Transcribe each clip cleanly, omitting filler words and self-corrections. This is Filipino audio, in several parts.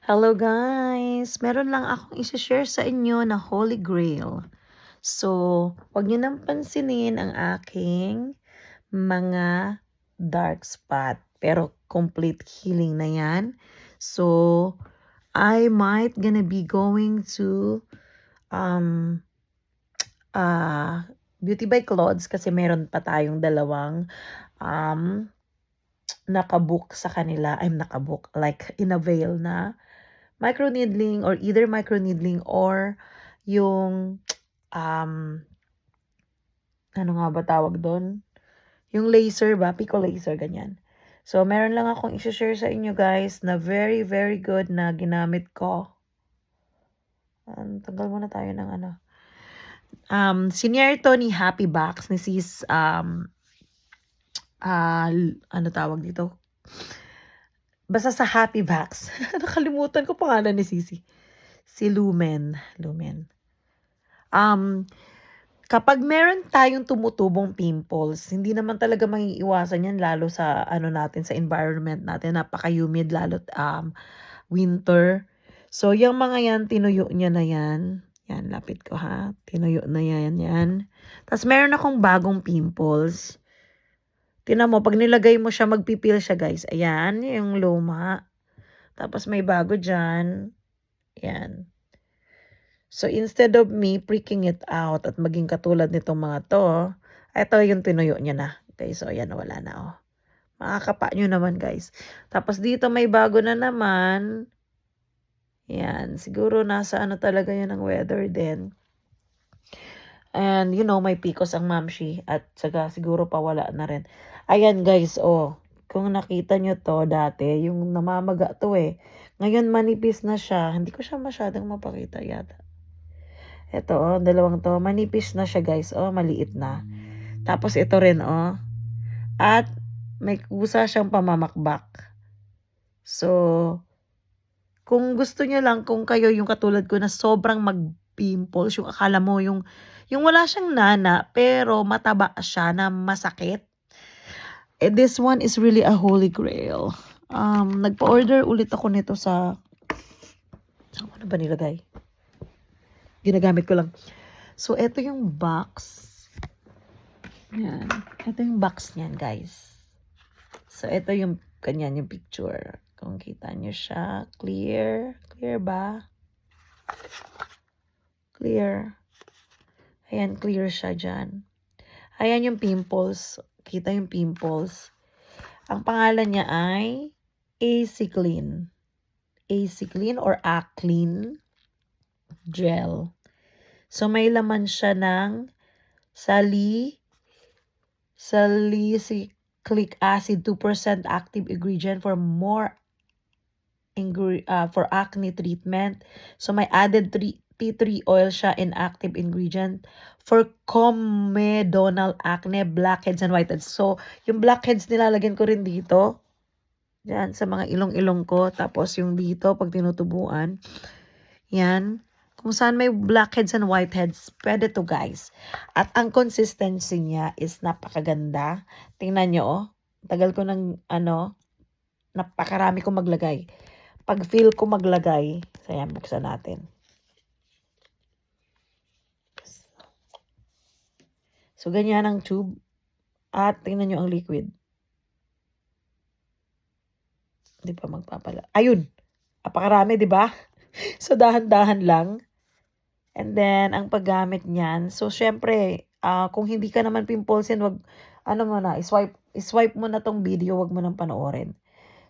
Hello guys! Meron lang akong isi-share sa inyo na Holy Grail. So, wag niyo nang pansinin ang aking mga dark spot. Pero complete healing na yan. So, I might gonna be going to um, Beauty by Clods kasi meron pa tayong dalawang um, nakabook sa kanila. I'm nakabook like in a veil na microneedling or either microneedling or yung um ano nga ba tawag doon? Yung laser ba? Pico laser, ganyan. So, meron lang akong i-share sa inyo guys na very, very good na ginamit ko. Tanggal muna tayo ng ano. Senior to ni Happy Box, ni sis, ano tawag dito? Basta sa Happy Box. Nakalimutan ko pangalan ni Sisi. Si Lumen. Lumen. Kapag meron tayong tumutubong pimples, hindi naman talaga maiiwasan yan lalo sa ano natin, sa environment natin. Napaka-humid lalo't winter. So, yung mga yan, tinuyo niya na yan. Yan, lapit ko ha. Tinuyo na yan. Tapos, meron akong bagong pimples. Tingnan mo, pag nilagay mo siya, magpipil siya guys. Ayan, yung luma. Tapos, may bago dyan. Yan. So, instead of me pricking it out at maging katulad nitong mga to, ito yung tinuyo niya na. Okay, so ayan, wala na oh. Makakapa nyo naman guys. Tapos dito may bago na naman. Yan, siguro nasa ano talaga yan ang weather din. And you know, may picos ang mamshi at saka siguro pa wala na rin. Ayan guys, oh. Kung nakita nyo to dati, yung namamaga to eh. Ngayon manipis na siya. Hindi ko siya masyadong mapakita yata. Ito, oh, dalawang to. Manipis na siya, guys. Oh, maliit na. Tapos, ito rin, oh. At, may kusa siyang pamamakbak. So, kung gusto niyo lang, kung kayo yung katulad ko na sobrang mag-pimples, yung akala mo, yung wala siyang nana, pero mataba siya na masakit. Eh, this one is really a holy grail. Nagpa-order ulit ako nito sa, saan ko na ba nilagay? Ginagamit ko lang. So, ito yung box. Yan. Ito yung box niyan, guys. So, ito yung kanyan yung picture. Kung kita nyo siya, clear. Clear ba? Clear. Ayan, clear siya dyan. Ayan yung pimples. Kita yung pimples. Ang pangalan niya ay AC Clean. AC Clean or Aclean Gel. So, may laman siya ng salicylic acid, 2% active ingredient for for acne treatment. So, may added tea tree oil siya in active ingredient for comedonal acne, blackheads, and whiteheads. So, yung blackheads nilalagyan ko rin dito. Yan, sa mga ilong-ilong ko. Tapos, yung dito, pag tinutubuan. Yan. Kung saan may blackheads and whiteheads, pwede to guys. At ang consistency niya is napakaganda. Tingnan nyo, oh. Tagal ko ng, napakarami ko maglagay. Pag feel ko maglagay, so yan, buksan natin. So, ganyan ang tube. At tingnan nyo ang liquid. Hindi pa magpapala. Ayun! Napakarami, di ba? So, dahan-dahan lang. And then, ang paggamit niyan, so, syempre, kung hindi ka naman pimplesin, wag, iswipe mo na tong video, wag mo nang panoorin.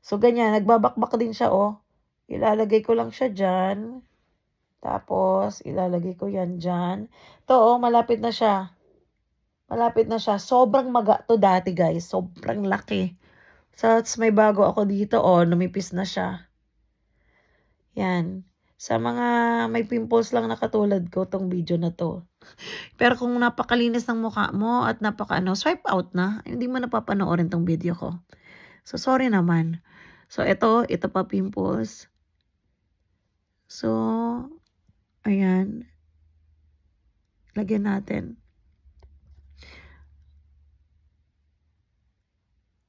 So, ganyan, nagbabakbak din siya, oh. Ilalagay ko lang siya dyan. Tapos, ilalagay ko yan dyan. To, oh, malapit na siya. Malapit na siya. Sobrang maga to dati, guys. Sobrang laki. So, may bago ako dito, oh, numipis na siya. Yan. Sa mga may pimples lang na katulad ko, tong video na to. Pero kung napakalinis ng mukha mo at swipe out na, hindi mo napapanoorin tong video ko. So, sorry naman. So, ito pa pimples. So, ayan. Lagyan natin.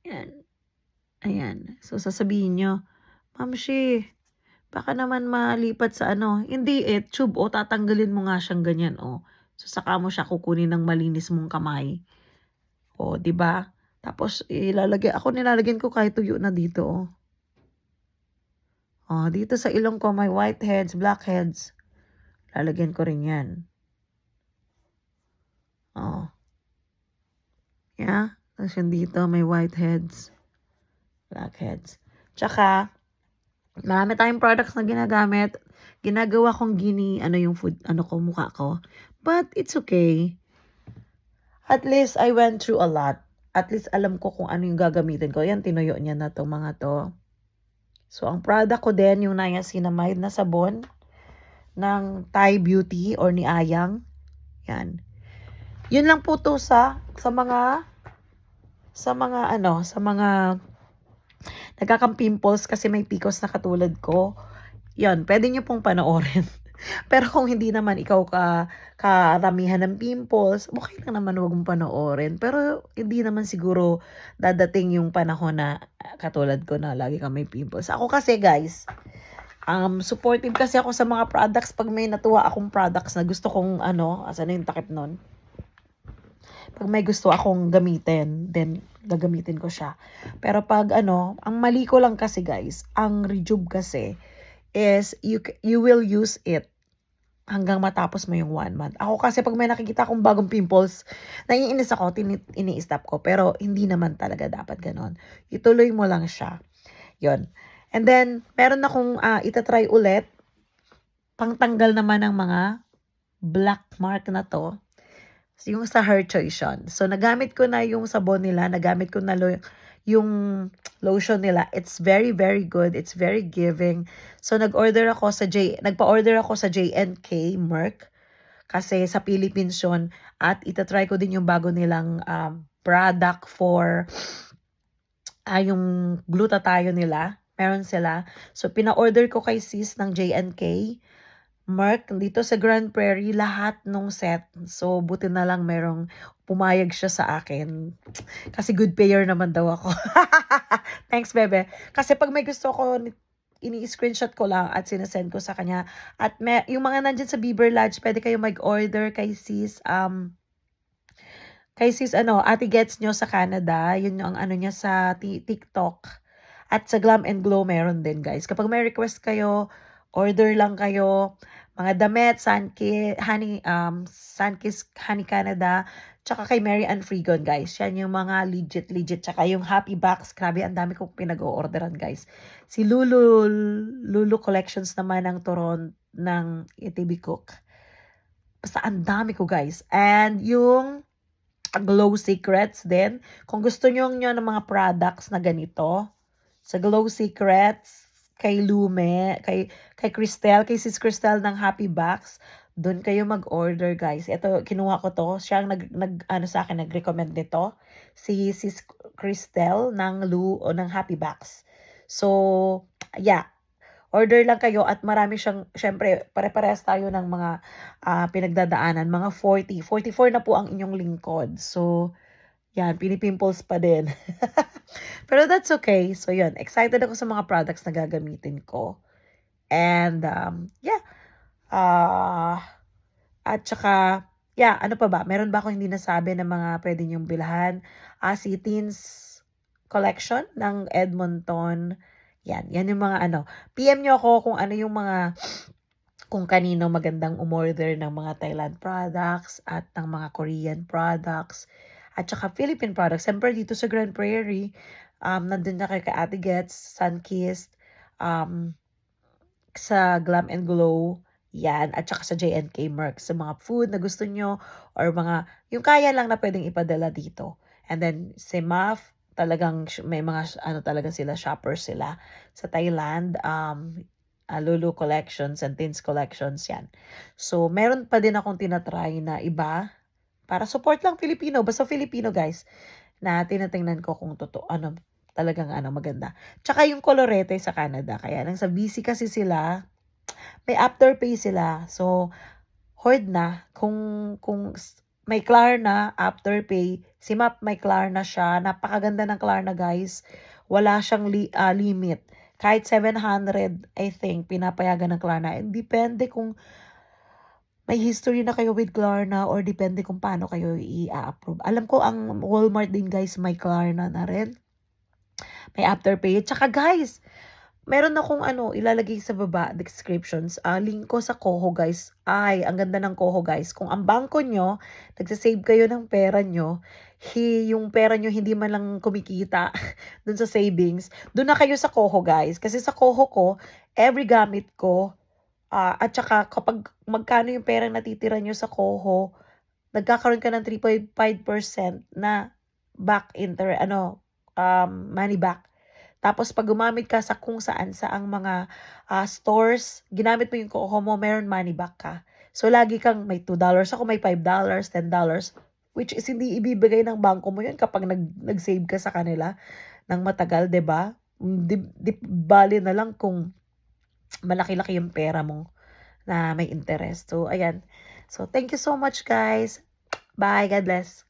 Ayan. Ayan. So, sasabihin nyo, Ma'am Shi, Baka naman malipat sa ano, hindi tube tatanggalin mo nga siyang ganyan So saka mo siya kukunin ng malinis mong kamay. 'Di ba? Tapos nilalagyan ko kahit tuyo na dito dito sa ilong ko may whiteheads, blackheads, lalagyan ko rin 'yan. Yeah, tapos yung dito may whiteheads, blackheads. Tsaka marami tayong products na ginagamit. Ginagawa kong yung food, mukha ko. But it's okay. At least I went through a lot. At least alam ko kung ano yung gagamitin ko. Yan, tinuyo niya na tong mga to. So, ang product ko din, yung niacinamide na sabon ng Thai Beauty or ni Ayang. Yan. Yun lang po to sa mga nagkakang-pimples kasi may PCOS na katulad ko. Yan, pwede nyo pong panoorin. Pero kung hindi naman ikaw karamihan ng pimples, okay lang naman huwag mong panoorin. Pero hindi naman siguro dadating yung panahon na katulad ko na lagi kang may pimples. Ako kasi guys, supportive kasi ako sa mga products. Pag may natuwa akong products na gusto kong asan na yung takip nun? Pag may gusto akong gamitin, then gagamitin ko siya. Pero pag ang mali ko lang kasi guys, ang Rejuve kasi is you will use it hanggang matapos mo yung 1 month. Ako kasi pag may nakikita akong bagong pimples, naiinis ako, ini-stop ko. Pero hindi naman talaga dapat ganon. Ituloy mo lang siya. Yon. And then, meron akong itatry ulit. Pangtanggal naman ng mga black mark na to. Yung sa Her Choice yun. So, nagamit ko na yung sabon nila. Nagamit ko na yung lotion nila. It's very, very good. It's very giving. So, nagpa-order ako sa J&K Merck. Kasi sa Philippines yun. At itatry ko din yung bago nilang product for yung glutathione nila. Meron sila. So, pina-order ko kay sis ng J&K Merck dito sa Grand Prairie, lahat nung set. So, buti na lang merong pumayag siya sa akin. Kasi good payer naman daw ako. Thanks, bebe. Kasi pag may gusto ko, ini-screenshot ko lang at sinasend ko sa kanya. At yung mga nandyan sa Bieber Lodge, pwede kayo mag-order kay sis, Ate Gets nyo sa Canada. Yun yung niya sa TikTok. At sa Glam and Glow meron din, guys. Kapag may request kayo, order lang kayo. Mga damit, Sunkist, Honey Canada, tsaka kay Mary Ann Frigon, guys. Yan yung mga legit. Tsaka yung Happy Box, grabe, ang dami kong pinag-o-orderan, guys. Si Lulu Collections naman ng Toronto, ng ETB Cook. Basta ang dami ko, guys. And yung Glow Secrets din. Kung gusto nyo ng mga products na ganito, sa Glow Secrets, kay Lume, kay Cristel, kay Sis Cristel ng Happy Box, doon kayo mag-order, guys. Ito, kinuha ko to. Siya ang sa akin, nag-recommend nito. Si Sis Cristel ng ng Happy Box. So, yeah. Order lang kayo at marami siyang, syempre, pare-parehas tayo ng mga pinagdadaanan. Mga 44 na po ang inyong lingkod. So, yan, pinipimples pa din. Pero that's okay. So, yun. Excited ako sa mga products na gagamitin ko. And, yeah. At saka, yeah, ano pa ba? Meron ba akong hindi nasabi na mga pwede niyong bilhan? Si Teens Collection ng Edmonton. Yan yung mga PM nyo ako kung ano yung mga, kung kanino magandang umorder ng mga Thailand products at ng mga Korean products at saka Philippine products. Siyempre dito sa Grand Prairie, nandun na kay Ate Gets, Sunkist, sa Glam and Glow, yan, at saka sa J&K Merck, sa mga food na gusto nyo or mga, yung kaya lang na pwedeng ipadala dito. And then, si MAF, talagang may mga, talaga sila, shoppers sila sa Thailand, Lulu Collections and Teens Collections, yan. So, meron pa din akong tinatry na iba, para support lang Filipino, basta Filipino guys, na tinatingnan ko kung totoo, talagang maganda. Tsaka yung Colorete sa Canada, kaya lang sa BC kasi sila, may afterpay sila. So, hoard na. Kung may Klarna, afterpay, si Map may Klarna siya. Napakaganda ng Klarna, guys. Wala siyang limit. Kahit 700, I think, pinapayagan ng Klarna. And depende kung may history na kayo with Klarna or depende kung paano kayo i-a-approve. Alam ko ang Walmart din guys may Klarna na rin, may Afterpay. Tsaka guys, meron akong ilalagay sa baba, descriptions, link ko sa Koho guys. Ay, ang ganda ng Koho guys. Kung ang bangko nyo, nagsasave kayo ng pera nyo, yung pera nyo hindi man lang kumikita dun sa savings, dun na kayo sa Koho guys. Kasi sa Koho ko, every gamit ko, at saka kapag magkano yung perang natitira nyo sa Koho, nagkakaroon ka ng 3.5% na money back. Tapos pag gumamit ka sa kung saan-saang mga stores, ginamit mo yung Koho mo, meron money back ka. So lagi kang may $2, ako may $5, $10, which is hindi ibibigay ng bangko mo yun kapag nag-save ka sa kanila ng matagal, 'di ba? Di bali na lang kung malaki-laki yung pera mo na may interest. So ayan. So thank you so much guys. Bye. God bless.